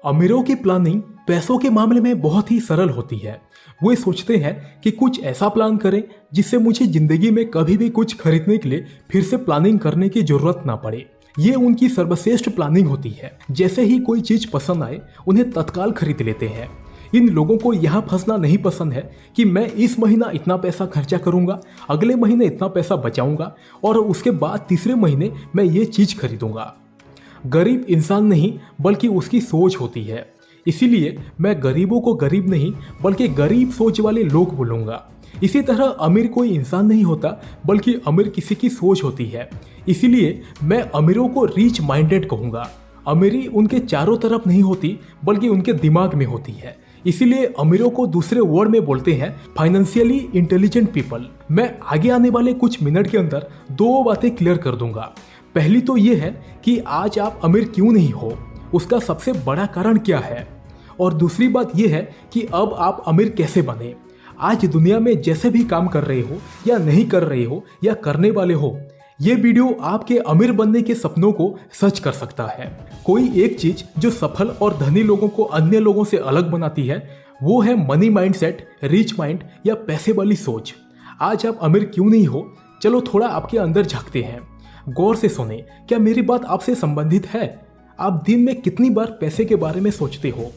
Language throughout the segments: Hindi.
अमीरों की प्लानिंग पैसों के मामले में बहुत ही सरल होती है। वो सोचते हैं कि कुछ ऐसा प्लान करें जिससे मुझे जिंदगी में कभी भी कुछ खरीदने के लिए फिर से प्लानिंग करने की जरूरत ना पड़े। ये उनकी सर्वश्रेष्ठ प्लानिंग होती है। जैसे ही कोई चीज पसंद आए उन्हें तत्काल खरीद लेते हैं। इन लोगों को यहाँ फंसना नहीं पसंद है कि मैं इस महीना इतना पैसा खर्चा करूंगा, अगले महीने इतना पैसा बचाऊंगा और उसके बाद तीसरे महीने मैं ये चीज खरीदूंगा। गरीब इंसान नहीं बल्कि उसकी सोच होती है। इसीलिए मैं गरीबों को गरीब नहीं बल्कि गरीब सोच वाले लोग बोलूँगा। इसी तरह अमीर कोई इंसान नहीं होता बल्कि अमीर किसी की सोच होती है। इसीलिए मैं अमीरों को रिच माइंडेड कहूँगा। अमीरी उनके चारों तरफ नहीं होती बल्कि उनके दिमाग में होती है। इसीलिए अमीरों को दूसरे वर्ड में बोलते हैं फाइनेंशियली इंटेलिजेंट पीपल। मैं आगे आने वाले कुछ मिनट के अंदर दो बातें क्लियर कर दूंगा। पहली तो ये है कि आज आप अमीर क्यों नहीं हो, उसका सबसे बड़ा कारण क्या है, और दूसरी बात यह है कि अब आप अमीर कैसे बने। आज दुनिया में जैसे भी काम कर रहे हो या नहीं कर रहे हो या करने वाले हो, ये वीडियो आपके अमीर बनने के सपनों को सच कर सकता है। कोई एक चीज जो सफल और धनी लोगों को अन्य लोगों से अलग बनाती है वो है मनी माइंडसेट, रिच माइंड या पैसे वाली सोच। आज आप अमीर क्यों नहीं हो, चलो थोड़ा आपके अंदर झांकते हैं। गौर से सुने, क्या मेरी बात आपसे संबंधित है? आप दिन में कितनी बार पैसे के बारे में सोचते हो?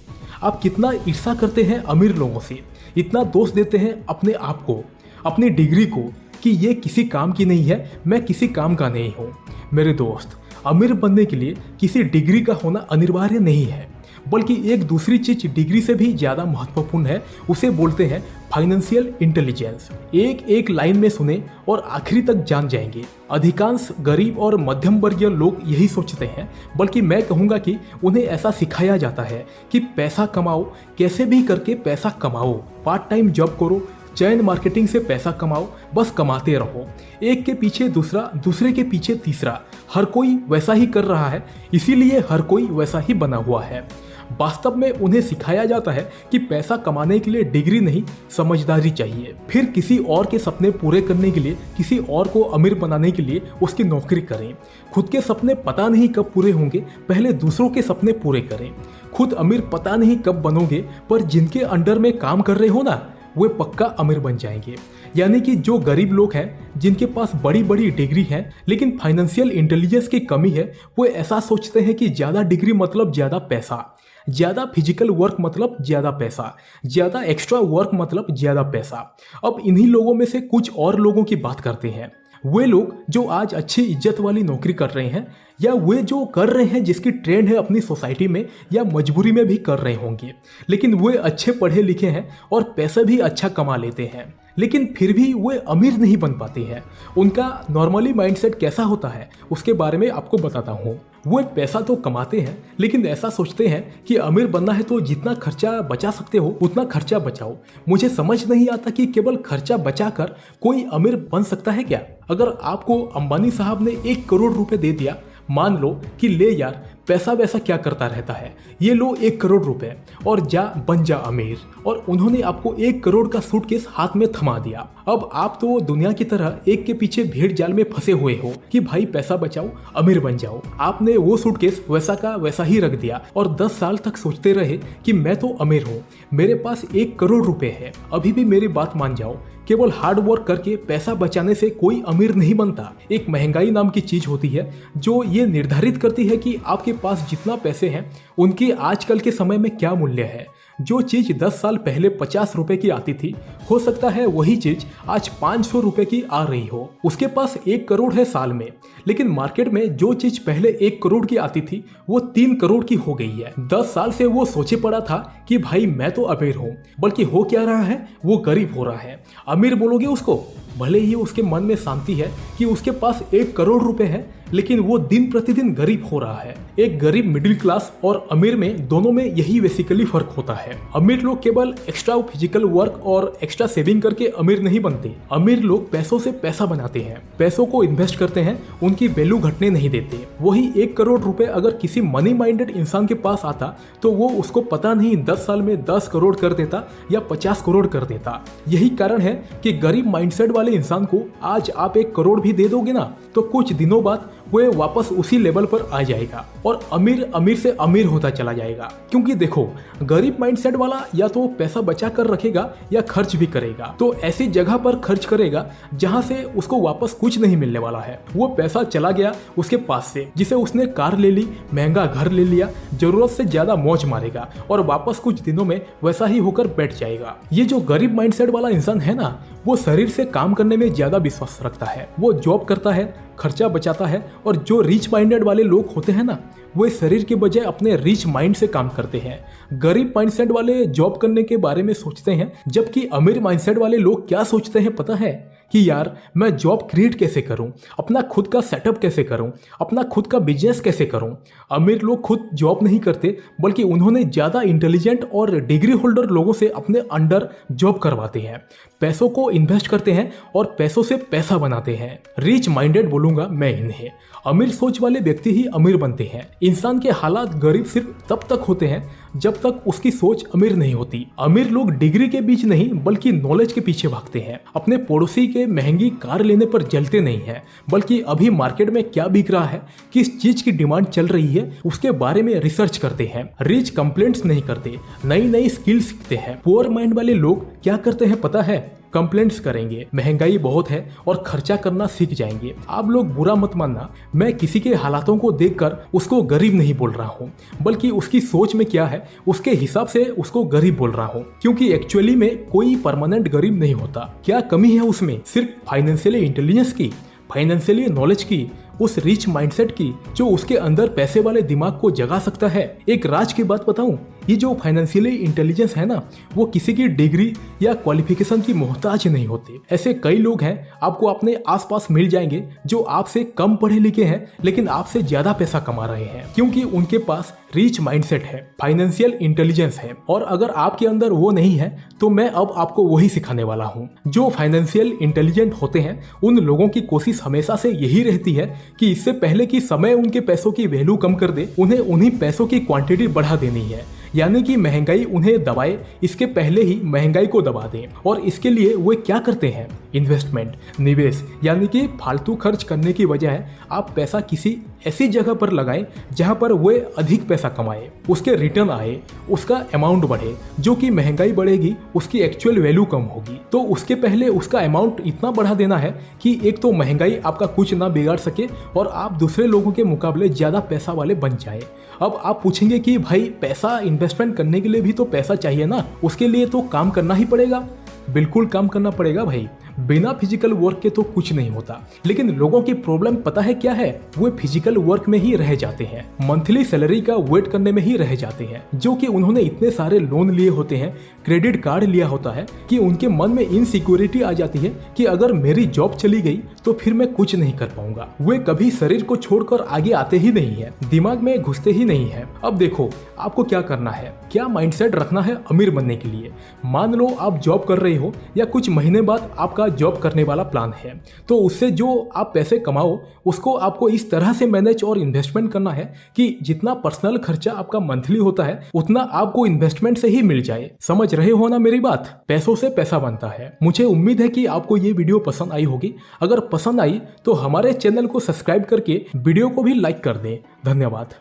आप कितना ईर्ष्या करते हैं अमीर लोगों से, इतना दोष देते हैं अपने आप को, अपनी डिग्री को कि ये किसी काम की नहीं है, मैं किसी काम का नहीं हूँ। मेरे दोस्त, अमीर बनने के लिए किसी डिग्री का होना अनिवार्य नहीं है, बल्कि एक दूसरी चीज डिग्री से भी ज़्यादा महत्वपूर्ण है। उसे बोलते हैं फाइनेंशियल इंटेलिजेंस। एक एक लाइन में सुने और आखिरी तक जान जाएंगे। अधिकांश गरीब और मध्यम वर्गीय लोग यही सोचते हैं, बल्कि मैं कहूँगा कि उन्हें ऐसा सिखाया जाता है कि पैसा कमाओ, कैसे भी करके पैसा कमाओ, पार्ट टाइम जॉब करो, चैन मार्केटिंग से पैसा कमाओ, बस कमाते रहो। एक के पीछे दूसरा, दूसरे के पीछे तीसरा। हर कोई वैसा ही कर रहा है, इसीलिए हर कोई वैसा ही बना हुआ है। वास्तव में उन्हें सिखाया जाता है कि पैसा कमाने के लिए डिग्री नहीं, समझदारी चाहिए। फिर किसी और के सपने पूरे करने के लिए, किसी और को अमीर बनाने के लिए उसकी नौकरी करें। खुद के सपने पता नहीं कब पूरे होंगे, पहले दूसरों के सपने पूरे करें। खुद अमीर पता नहीं कब बनोगे, पर जिनके अंडर में काम कर रहे हो ना, वे पक्का अमीर बन जाएंगे। यानी कि जो गरीब लोग हैं, जिनके पास बड़ी बड़ी डिग्री है लेकिन फाइनेंशियल इंटेलिजेंस की कमी है, वो ऐसा सोचते हैं कि ज़्यादा डिग्री मतलब ज़्यादा पैसा, ज़्यादा फिजिकल वर्क मतलब ज़्यादा पैसा, ज़्यादा एक्स्ट्रा वर्क मतलब ज़्यादा पैसा। अब इन्हीं लोगों में से कुछ और लोगों की बात करते हैं। वे लोग जो आज अच्छी इज्जत वाली नौकरी कर रहे हैं, या वे जो कर रहे हैं जिसकी ट्रेंड है अपनी सोसाइटी में या मजबूरी में भी कर रहे होंगे, लेकिन वे अच्छे पढ़े लिखे हैं और पैसे भी अच्छा कमा लेते हैं, लेकिन फिर भी वे अमीर नहीं बन पाते हैं। उनका नॉर्मली माइंडसेट कैसा होता है उसके बारे में आपको बताता हूँ। वे पैसा तो कमाते हैं लेकिन ऐसा सोचते हैं कि अमीर बनना है तो जितना खर्चा बचा सकते हो उतना खर्चा बचाओ। मुझे समझ नहीं आता कि केवल खर्चा बचाकर कोई अमीर बन सकता है क्या? अगर आपको अंबानी साहब ने 1 करोड़ रुपए दे दिया, मान लो कि ले यार, पैसा वैसा क्या करता रहता है, ये लो 1 करोड़ रुपए और जा बन जा अमीर, और उन्होंने आपको 1 करोड़ का सूटकेस हाथ में थमा दिया। अब आप तो दुनिया की तरह एक के पीछे भेड़ जाल में फंसे हुए हो कि भाई पैसा बचाओ, अमीर बन जाओ। आपने वो सूटकेस वैसा का वैसा ही रख दिया और 10 साल तक सोचते रहे कि मैं तो अमीर हूँ, मेरे पास 1 करोड़ रुपए है। अभी भी मेरी बात मान जाओ, केवल हार्ड वर्क करके पैसा बचाने से कोई अमीर नहीं बनता। एक महंगाई नाम की चीज होती है जो ये निर्धारित करती है कि आपके पास जितना पैसे हैं उनके आजकल के समय में क्या मूल्य है। जो चीज 10 साल पहले 50 रुपए की आती थी, हो सकता है वही चीज आज 500 रुपए की आ रही हो। उसके पास 1 करोड़ है साल में, लेकिन मार्केट में जो चीज पहले 1 करोड़ की आती थी वो 3 करोड़ की हो गई है। 10 साल से वो सोचे पड़ा था कि भाई मैं तो अमीर हूँ, बल्कि हो क्या रहा है, वो गरीब हो रहा है। अमीर बोलोगे उसको, भले ही उसके मन में शांति है कि उसके पास 1 करोड़ रुपए है, लेकिन वो दिन प्रतिदिन गरीब हो रहा है। एक गरीब मिडिल क्लास और अमीर में, दोनों में यही बेसिकली फर्क होता है। अमीर लोग केवल एक्स्ट्रा फिजिकल वर्क और एक्स्ट्रा सेविंग करके अमीर नहीं बनते। अमीर लोग पैसों से पैसा बनाते हैं, पैसों को इन्वेस्ट करते हैं, उनकी वैल्यू घटने नहीं देते। वही 1 करोड़ रुपए अगर किसी मनी माइंडेड इंसान के पास आता तो वो उसको पता नहीं 10 साल में 10 करोड़ कर देता या 50 करोड़ कर देता। यही कारण है कि गरीब माइंडसेट वाले इंसान को आज आप 1 करोड़ भी दे दोगे ना, तो कुछ दिनों बाद वो वापस उसी लेवल पर आ जाएगा और अमीर अमीर से अमीर होता चला जाएगा। क्योंकि देखो, गरीब माइंडसेट वाला या तो पैसा बचा कर रखेगा या खर्च भी करेगा, तो ऐसी जगह पर खर्च करेगा जहां से उसको वापस कुछ नहीं मिलने वाला है। वो पैसा चला गया उसके पास से, जिसे उसने कार ले ली, महंगा घर ले लिया, जरूरत से ज्यादा मौज मारेगा और वापस कुछ दिनों में वैसा ही होकर बैठ जाएगा। ये जो गरीब माइंडसेट वाला इंसान है ना, वो शरीर से काम करने में ज्यादा विश्वास रखता है। वो जॉब करता है, खर्चा बचाता है। और जो रिच माइंडेड वाले लोग होते हैं ना, वो शरीर के बजाय अपने रिच माइंड से काम करते हैं। गरीब माइंडसेट वाले जॉब करने के बारे में सोचते हैं, जबकि अमीर माइंडसेट वाले लोग क्या सोचते हैं पता है? कि यार मैं जॉब क्रिएट कैसे करूं, अपना खुद का सेटअप कैसे करूं, अपना खुद का बिजनेस कैसे करूं। अमीर लोग खुद जॉब नहीं करते, बल्कि उन्होंने ज़्यादा इंटेलिजेंट और डिग्री होल्डर लोगों से अपने अंडर जॉब करवाते हैं, पैसों को इन्वेस्ट करते हैं और पैसों से पैसा बनाते हैं। रिच माइंडेड बोलूंगा मैं इन्हें। अमीर सोच वाले व्यक्ति ही अमीर बनते हैं। इंसान के हालात गरीब सिर्फ तब तक होते हैं जब तक उसकी सोच अमीर नहीं होती। अमीर लोग डिग्री के बीच नहीं, बल्कि नॉलेज के पीछे भागते हैं। अपने पड़ोसी के महंगी कार लेने पर जलते नहीं है, बल्कि अभी मार्केट में क्या बिक रहा है, किस चीज की डिमांड चल रही है, उसके बारे में रिसर्च करते हैं। रिच कंप्लेंट्स नहीं करते, नई नई स्किल सीखते हैं। पुअर माइंड वाले लोग क्या करते हैं पता है? कंप्लेंट्स करेंगे, महंगाई बहुत है और खर्चा करना सीख जाएंगे। आप लोग बुरा मत मानना, मैं किसी के हालातों को देखकर उसको गरीब नहीं बोल रहा हूँ, बल्कि उसकी सोच में क्या है उसके हिसाब से उसको गरीब बोल रहा हूँ। क्योंकि एक्चुअली में कोई परमानेंट गरीब नहीं होता। क्या कमी है उसमें? सिर्फ फाइनेंशियली इंटेलिजेंस की, फाइनेंशियली नॉलेज की, उस रिच माइंडसेट की जो उसके अंदर पैसे वाले दिमाग को जगा सकता है। एक राज की बात बताऊं, ये जो फाइनेंशियली इंटेलिजेंस है ना, वो किसी की डिग्री या क्वालिफिकेशन की मोहताज नहीं होते। ऐसे कई लोग हैं, आपको अपने आसपास मिल जाएंगे, जो आपसे कम पढ़े लिखे हैं लेकिन आपसे ज्यादा पैसा कमा रहे हैं, क्योंकि उनके पास रिच माइंडसेट है, फाइनेंशियल इंटेलिजेंस है। और अगर आपके अंदर वो नहीं है तो मैं अब आपको वही सिखाने वाला हूँ। जो फाइनेंशियल इंटेलिजेंट होते हैं, उन लोगों की कोशिश हमेशा से यही रहती है कि इससे पहले कि समय उनके पैसों की वैल्यू कम कर दे, उन्हें उन्हीं पैसों की क्वांटिटी बढ़ा देनी है। यानी कि महंगाई उन्हें दबाए इसके पहले ही महंगाई को दबा दें। और इसके लिए वे क्या करते हैं? इन्वेस्टमेंट, निवेश। यानी कि फालतू खर्च करने की बजाय आप पैसा किसी ऐसी जगह पर लगाएं जहां पर वे अधिक पैसा कमाए, उसके रिटर्न आए, उसका अमाउंट बढ़े। जो कि महंगाई बढ़ेगी उसकी एक्चुअल वैल्यू कम होगी, तो उसके पहले उसका अमाउंट इतना बढ़ा देना है कि एक तो महंगाई आपका कुछ ना बिगाड़ सके और आप दूसरे लोगों के मुकाबले ज्यादा पैसा वाले बन जाए। अब आप पूछेंगे कि भाई पैसा इन्वेस्टमेंट करने के लिए भी तो पैसा चाहिए ना, उसके लिए तो काम करना ही पड़ेगा। बिल्कुल काम करना पड़ेगा भाई, बिना फिजिकल वर्क के तो कुछ नहीं होता। लेकिन लोगों की प्रॉब्लम पता है क्या है? वो फिजिकल वर्क में ही रह जाते हैं, मंथली सैलरी का वेट करने में ही रह जाते हैं। जो कि उन्होंने इतने सारे लोन लिए होते हैं, क्रेडिट कार्ड लिया होता है, कि उनके मन में इनसिक्योरिटी आ जाती है कि अगर मेरी जॉब चली गई तो फिर मैं कुछ नहीं कर पाऊंगा। वे कभी शरीर को छोड़कर आगे आते ही नहीं है, दिमाग में घुसते ही नहीं है। अब देखो आपको क्या करना है, क्या माइंडसेट रखना है अमीर बनने के लिए। मान लो आप जॉब कर रहे हो या कुछ महीने बाद आपका जॉब करने वाला प्लान है, तो उससे जो आप पैसे कमाओ उसको आपको इस तरह से मैनेज और इन्वेस्टमेंट करना है कि जितना पर्सनल खर्चा आपका मंथली होता है उतना आपको इन्वेस्टमेंट से ही मिल जाए। समझ रहे हो ना मेरी बात? पैसों से पैसा बनता है। मुझे उम्मीद है कि आपको ये वीडियो पसंद आई होगी। अगर पसंद आई तो हमारे चैनल को सब्सक्राइब करके वीडियो को भी लाइक कर दें। धन्यवाद।